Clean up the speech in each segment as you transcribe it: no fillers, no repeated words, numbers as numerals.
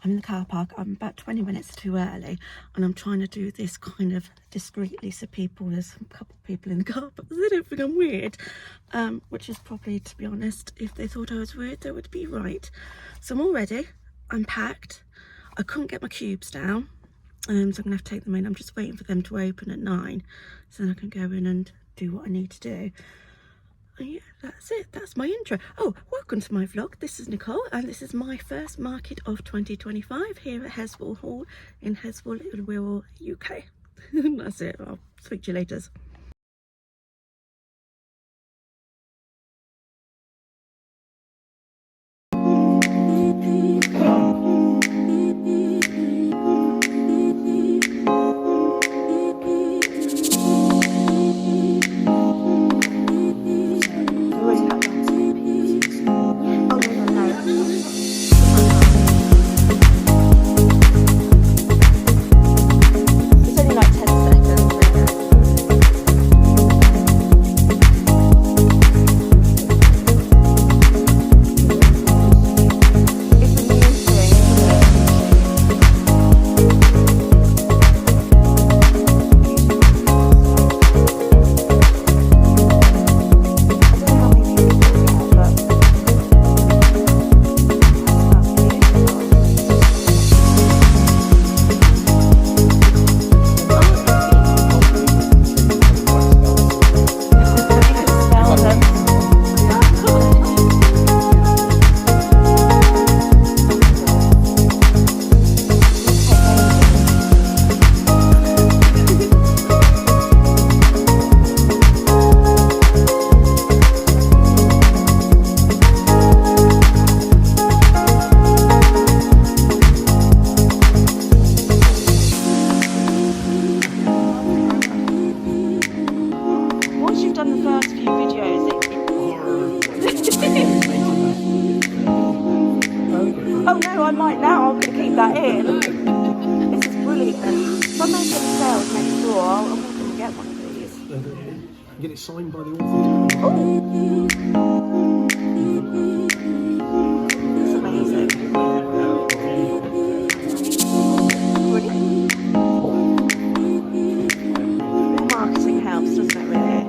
I'm in the car park. I'm about 20 minutes too early, and I'm trying to do this kind of discreetly, so there's a couple of people in the car, but they don't think I'm weird, which is probably, to be honest, if they thought I was weird, they would be right. So I'm all ready. I'm packed. I couldn't get my cubes down, so I'm gonna have to take them in. I'm just waiting for them to open at 9, so then I can go in and do what I need to do. And yeah, that's it. That's my intro. Oh, welcome to my vlog. This is Nicole, and this is my first market of 2025 here at Heswall Hall in Heswall, Wirral, UK. That's it. I'll speak to you later. Oh no, I might now. I'm going to keep that in. This is brilliant. If I'm making sales next door, I'm going to get one of these. Get it signed by the author. Oh, it's amazing. Brilliant. Marketing helps, doesn't it, really?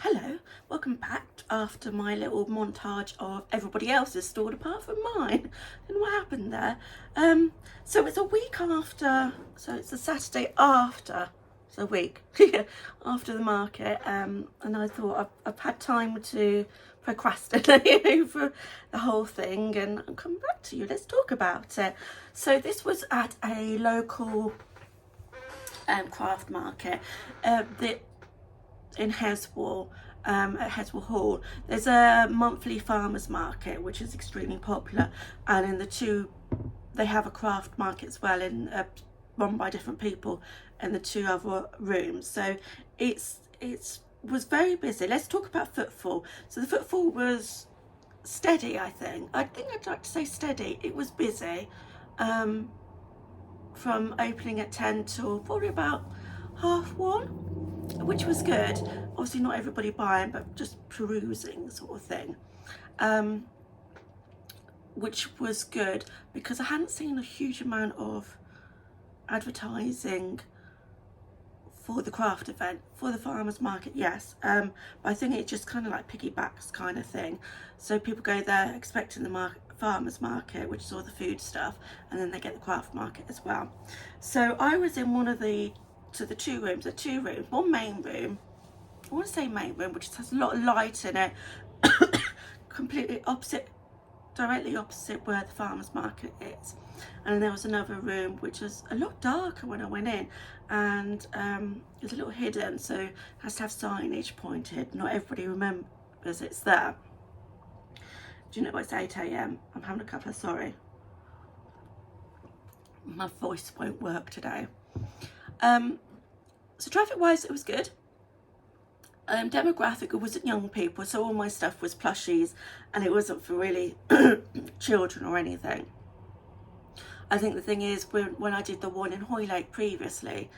Hello, welcome back after my little montage of everybody else's stalled apart from mine. And what happened there? So it's a week after, so it's a Saturday after, so a week after the market, and I thought I've had time to procrastinate over the whole thing, and I'll come back to you. Let's talk about it. So this was at a local craft market in Heswall, at Heswall Hall. There's a monthly farmers market which is extremely popular, and in the two they have a craft market as well, in run by different people in the two other rooms. So it was very busy. Let's talk about footfall. So the footfall was steady. I think I'd like to say steady. It was busy. from opening at 10 till probably about 1:30, which was good. Obviously not everybody buying, but just perusing sort of thing, which was good because I hadn't seen a huge amount of advertising for the craft event. For the farmers market, yes, but I think it just kind of like piggybacks kind of thing. So people go there expecting the farmers market, which is all the food stuff, and then they get the craft market as well. So I was in one of the two rooms, one main room, I want to say main room, which has a lot of light in it, completely opposite, directly opposite where the farmers market is. And there was another room which was a lot darker when I went in, and it was a little hidden, so it has to have signage pointed. Not everybody remembers it's there. Do you know it's 8 AM? I'm having a cuppa, sorry. My voice won't work today. So traffic wise it was good. Demographic, it wasn't young people, so all my stuff was plushies, and it wasn't for really children or anything. I think the thing is, when I did the one in Hoylake previously,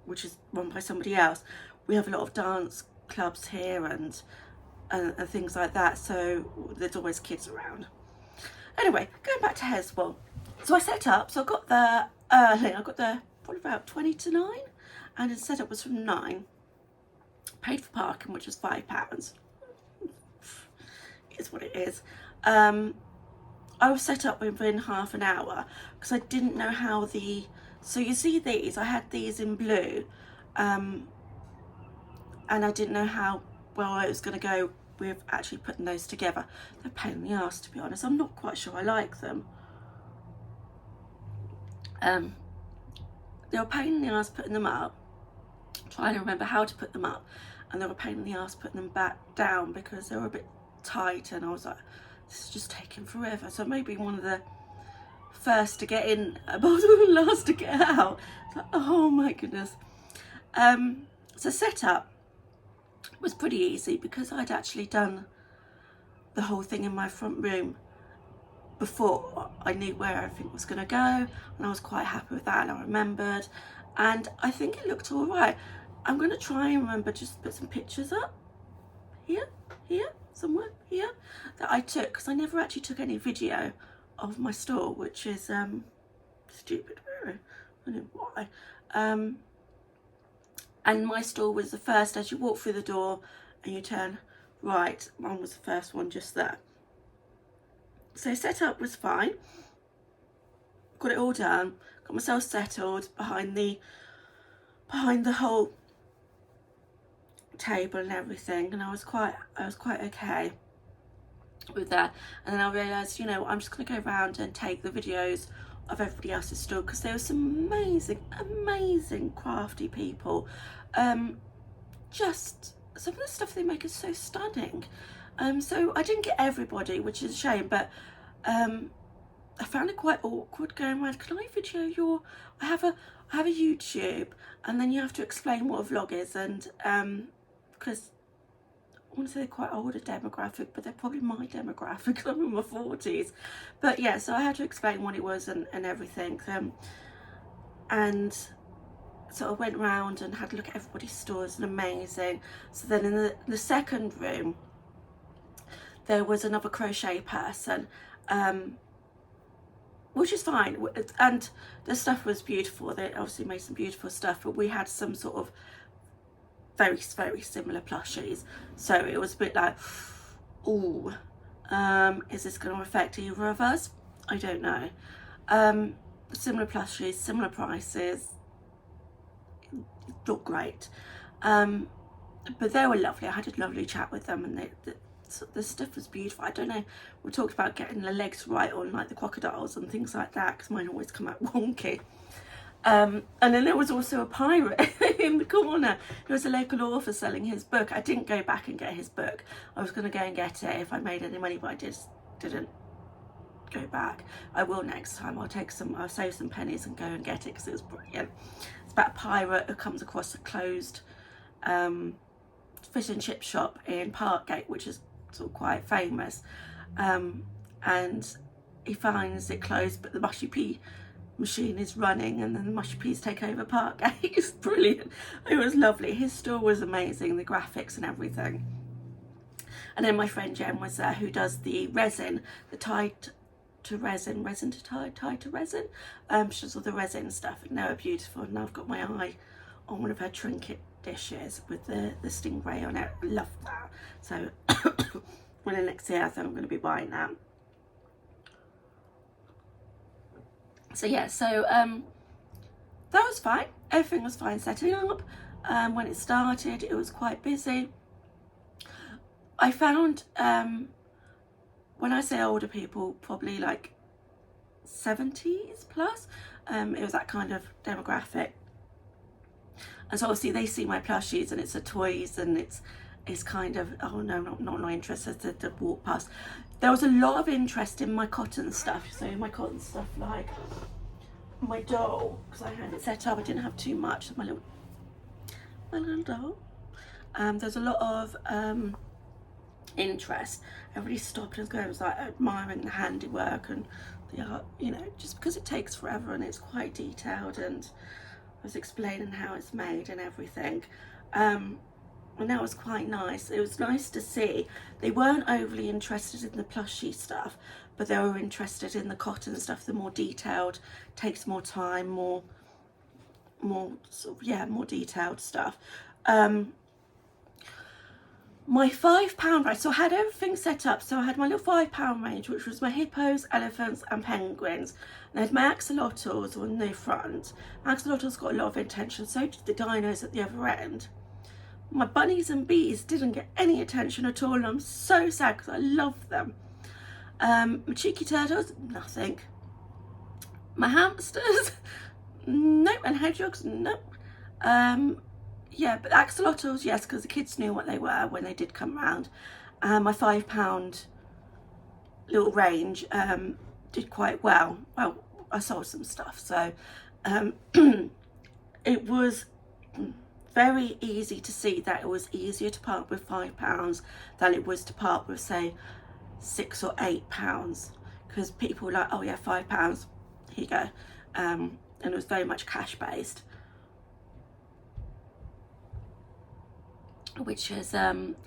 which is run by somebody else, we have a lot of dance clubs here and things like that, so there's always kids around. Anyway, going back to Heswell, so I set up, so I got there early. I got there probably about 20 to 9, and the setup was from 9. Paid for parking, which was £5. It's what it is. I was set up within half an hour because I didn't know how so you see these, I had these in blue, and I didn't know how well I was going to go with actually putting those together. They're a pain in the ass, to be honest. I'm not quite sure I like them. They were a pain in the ass putting them up, trying to remember how to put them up, and they were a pain in the ass putting them back down because they were a bit tight, and I was like, this is just taking forever. So maybe one of the first to get in, but the last to get out. It's like, oh my goodness. So setup was pretty easy because I'd actually done the whole thing in my front room before. I knew where everything was going to go, and I was quite happy with that, and I remembered, and I think it looked all right. I'm going to try and remember just to put some pictures up here, somewhere here, that I took, because I never actually took any video of my store, which is stupid, really. I don't know why. And my store was the first as you walk through the door and you turn right. Mine was the first one just there. So setup was fine. Got it all done. Got myself settled behind the whole table and everything, and I was quite okay with that. And then I realised, you know, I'm just going to go around and take the videos of everybody else's store, because there were some amazing crafty people. Just some of the stuff they make is so stunning. So I didn't get everybody, which is a shame, but I found it quite awkward going around. Can I video your? I have a YouTube, and then you have to explain what a vlog is, and because I want to say they're quite older demographic, but they're probably my demographic. I'm in my 40s, but yeah. So I had to explain what it was and everything, and so I went round and had a look at everybody's stores, and amazing. So then in the second room, there was another crochet person, which is fine, and the stuff was beautiful. They obviously made some beautiful stuff, but we had some sort of very similar plushies, so it was a bit like, oh, is this going to affect either of us? I don't know. Similar plushies, similar prices, looked great, but they were lovely. I had a lovely chat with them, and the stuff was beautiful. I don't know, we talked about getting the legs right on like the crocodiles and things like that, because mine always come out wonky. And then there was also a pirate in the corner. There was a local author selling his book. I didn't go back and get his book. I was going to go and get it if I made any money, but I didn't go back. I will next time. I'll save some pennies and go and get it, because it was brilliant. It's about a pirate who comes across a closed fish and chip shop in Parkgate, which is sort of quite famous, and he finds it closed, but the mushy pea machine is running and then the mushy peas take over Parkgate. It's brilliant. It was lovely. His store was amazing, the graphics and everything. And then my friend Jen was there, who does the resin, the tide to resin, resin to tide, tide to resin. She does all the resin stuff, and they were beautiful. And I've got my eye on one of her trinket dishes with the stingray on it. I love that. So when the next year, I think I'm going to be buying that. So yeah, so that was fine. Everything was fine setting up. When it started, it was quite busy. I found, when I say older people, probably like 70s plus, it was that kind of demographic. And so obviously they see my plushies and it's the toys and it's kind of, oh no, not interested to walk past. There was a lot of interest in my cotton stuff. So my cotton stuff, like my doll, because I had it set up, I didn't have too much. My little doll. There's a lot of interest. Everybody stopped and was like admiring the handiwork and the art, you know, just because it takes forever and it's quite detailed, and I was explaining how it's made and everything. And that was quite nice. It was nice to see. They weren't overly interested in the plushie stuff, but they were interested in the cotton stuff, the more detailed, takes more time, more sort of, yeah, more detailed stuff. My £5 range, so I had everything set up. So I had my little £5 range, which was my hippos, elephants and penguins. And I had my axolotls on the front. Axolotls got a lot of attention, so did the dinos at the other end. My bunnies and bees didn't get any attention at all, and I'm so sad because I love them. My cheeky turtles, nothing. My hamsters, nope. And hedgehogs, nope. Yeah, but axolotls, yes, because the kids knew what they were when they did come round. My £5 little range did quite well. Well, I sold some stuff, so it was very easy to see that it was easier to part with £5 than it was to part with, say, £6 or £8, because people were like, oh yeah, £5, here you go. And it was very much cash based, which is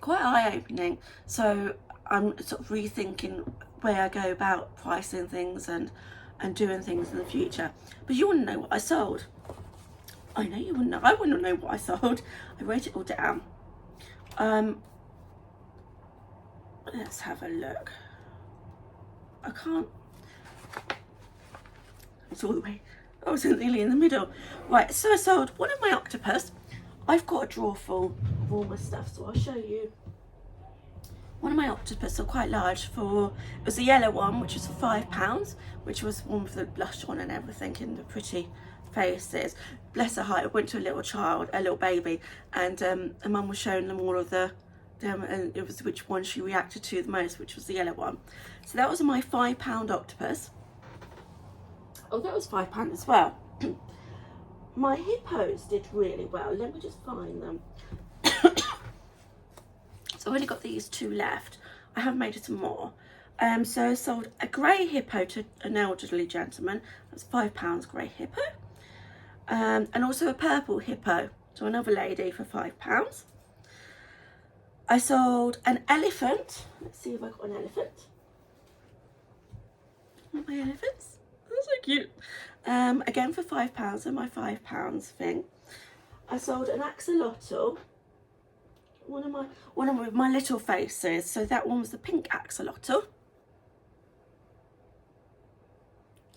quite eye-opening. So I'm sort of rethinking where I go about pricing things and doing things in the future. But you want to know what I sold. I know you wouldn't know. I wouldn't know what I sold. I wrote it all down. Let's have a look. I can't. It's all the way. I was nearly in the middle. Right, so I sold one of my octopus. I've got a drawer full of all my stuff, so I'll show you. One of my octopus are quite large. It was the yellow one, which was for £5, which was one with the blush on and everything and the pretty faces. Bless her heart, I went to a little baby, and a mum was showing them all of them, and it was which one she reacted to the most, which was the yellow one. So that was my £5 octopus. Oh, that was £5 as well. My hippos did really well. Let me just find them. So I've only got these two left. I have made some more. So I sold a grey hippo to an elderly gentleman. That's £5 grey hippo. And also a purple hippo to another lady for £5. I sold an elephant. Let's see if I got an elephant. My elephants. That's so cute. Again for £5 and my £5 thing. I sold an axolotl. One of my little faces. So that one was the pink axolotl.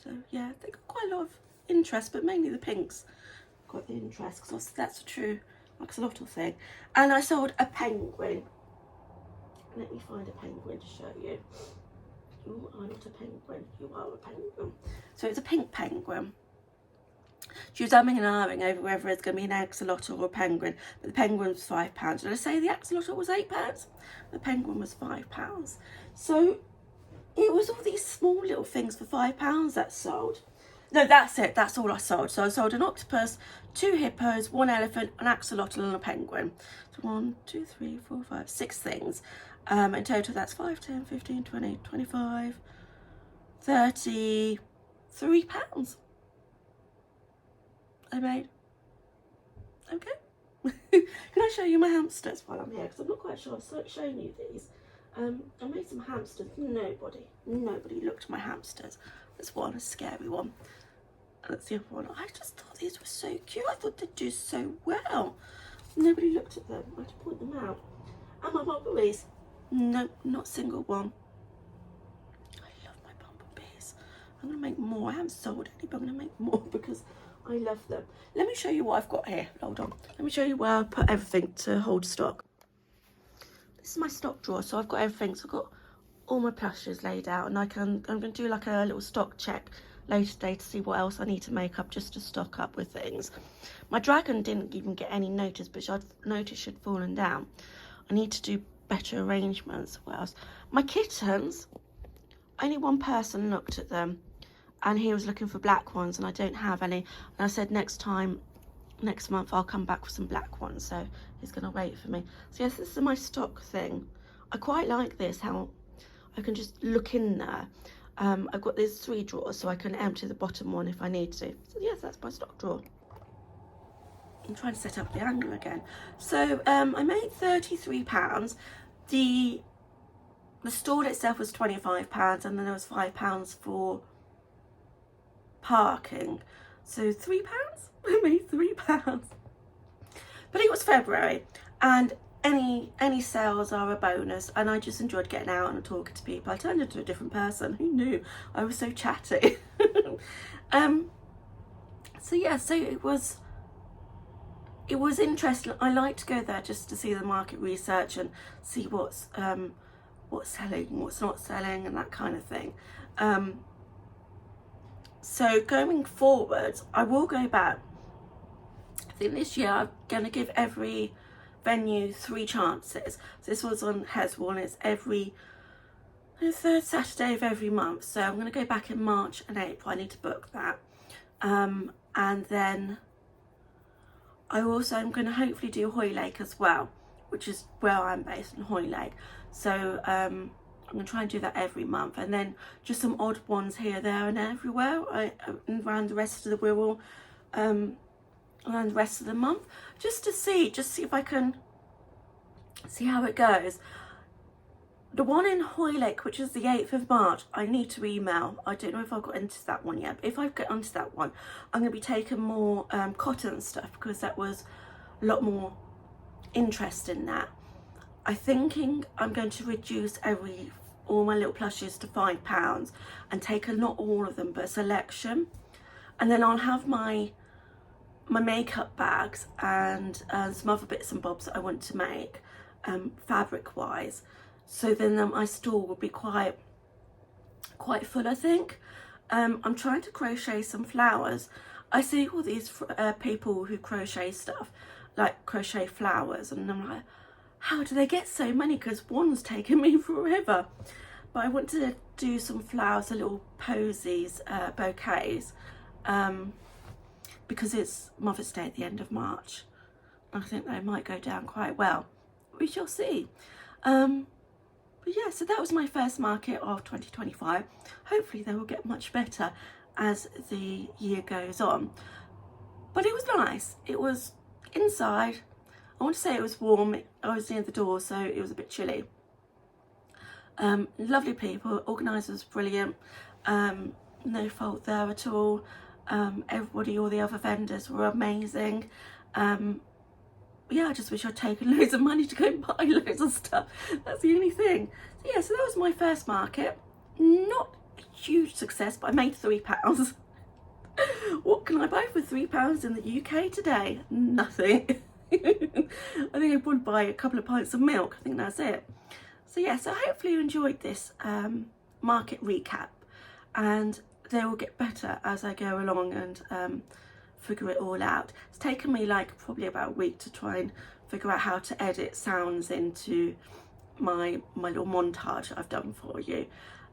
So yeah, they got quite a lot of interest, but mainly the pinks got the interest because that's a true axolotl thing. And I sold a penguin. Let me find a penguin to show you. You are not a penguin, you are a penguin. So it's a pink penguin. She was umming and ahhing over whether it's going to be an axolotl or a penguin, but the penguin was £5. Did I say the axolotl was £8? The penguin was £5. So it was all these small little things for £5 that sold. No, that's it. That's all I sold. So I sold an octopus, 2 hippos, 1 elephant, an axolotl and a penguin. So 1, 2, 3, 4, 5, 6 things. In total, that's 5, 10, 15, 20, 25, £33. I made. Okay. Can I show you my hamsters while I'm here? Because I'm not quite sure I've shown you these. I made some hamsters. Nobody looked at my hamsters. There's one, a scary one. And that's the other one. I just thought these were so cute. I thought they'd do so well. Nobody looked at them. I had to point them out. And my bumblebees. No, not a single one. I love my bumblebees. I'm going to make more. I haven't sold any, but I'm going to make more because I love them. Let me show you what I've got here. Hold on. Let me show you where I put everything to hold stock. This is my stock drawer. So I've got everything. So I've got all my plushes laid out, and I'm going to do like a little stock check later today to see what else I need to make up just to stock up with things. My dragon didn't even get any notice, but I'd noticed she'd fallen down. I need to do better arrangements. What else? My kittens, only one person looked at them, and he was looking for black ones, and I don't have any. And I said next month I'll come back with some black ones, so he's going to wait for me. So yes, this is my stock thing. I quite like this, how I can just look in there. I've got these 3 drawers, so I can empty the bottom one if I need to. So yes, that's my stock drawer. I'm trying to set up the angle again. So I made £33. The stall itself was £25, and then there was £5 for parking. So £3. I made £3. But it was February, and any sales are a bonus, and I just enjoyed getting out and talking to people. I turned into a different person. Who knew? I was so chatty. So yeah, so it was interesting. I like to go there just to see the market research and see what's selling, what's not selling, and that kind of thing. So going forward, I will go back. I think this year I'm going to give every venue 3 chances. So this was on Heswall, and it's every 3rd Saturday of every month. So I'm going to go back in March and April. I need to book that. And then I also am going to hopefully do Hoylake as well, which is where I'm based, in Hoylake. So I'm going to try and do that every month, and then just some odd ones here, there and everywhere around the rest of the Wirral, around the rest of the month, just to see if I can see how it goes. The one in Hoylake, which is the 8th of March, I need to email. I don't know if I've got into that one yet, but if I get onto that one, I'm going to be taking more cotton stuff, because that was a lot more interest in that. I'm thinking I'm going to reduce all my little plushes to £5 and take not all of them, but a selection. And then I'll have my makeup bags and some other bits and bobs that I want to make, fabric wise. So then my store will be quite full, I think. I'm trying to crochet some flowers. I see all these people who crochet stuff, like crochet flowers, and I'm like, how do they get so many? Because one's taken me forever. But I want to do some flowers, little posies, bouquets, because it's Mother's Day at the end of March. I think they might go down quite well. We shall see. But yeah, so that was my first market of 2025. Hopefully they will get much better as the year goes on. But it was nice. It was inside. I want to say it was warm. I was near the door, so it was a bit chilly. Lovely people. Organiser was brilliant. No fault there at all. Everybody, all the other vendors were amazing. Yeah, I just wish I'd taken loads of money to go and buy loads of stuff. That's the only thing. So yeah, so that was my first market. Not a huge success, but I made £3. What can I buy for £3 in the UK today? Nothing. I think I would buy a couple of pints of milk. I think that's it. So yeah, so hopefully you enjoyed this market recap, and they will get better as I go along and figure it all out. It's taken me like probably about a week to try and figure out how to edit sounds into my little montage I've done for you.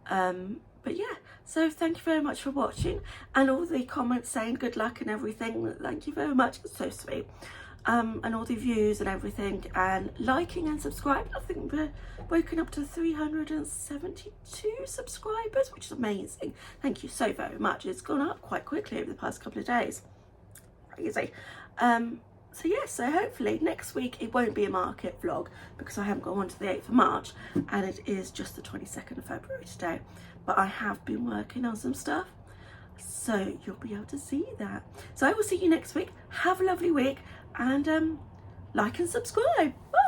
But yeah, so thank you very much for watching, and all the comments saying good luck and everything. Thank you very much, it's so sweet. And all the views and everything, and liking and subscribing. I think we're woken up to 372 subscribers, which is amazing. Thank you so very much. It's gone up quite quickly over the past couple of days. crazy. So yeah, so hopefully next week it won't be a market vlog because I haven't got one to the 8th of March and it is just the 22nd of February today. But I have been working on some stuff, so you'll be able to see that. So I will see you next week. Have a lovely week and like and subscribe. Bye.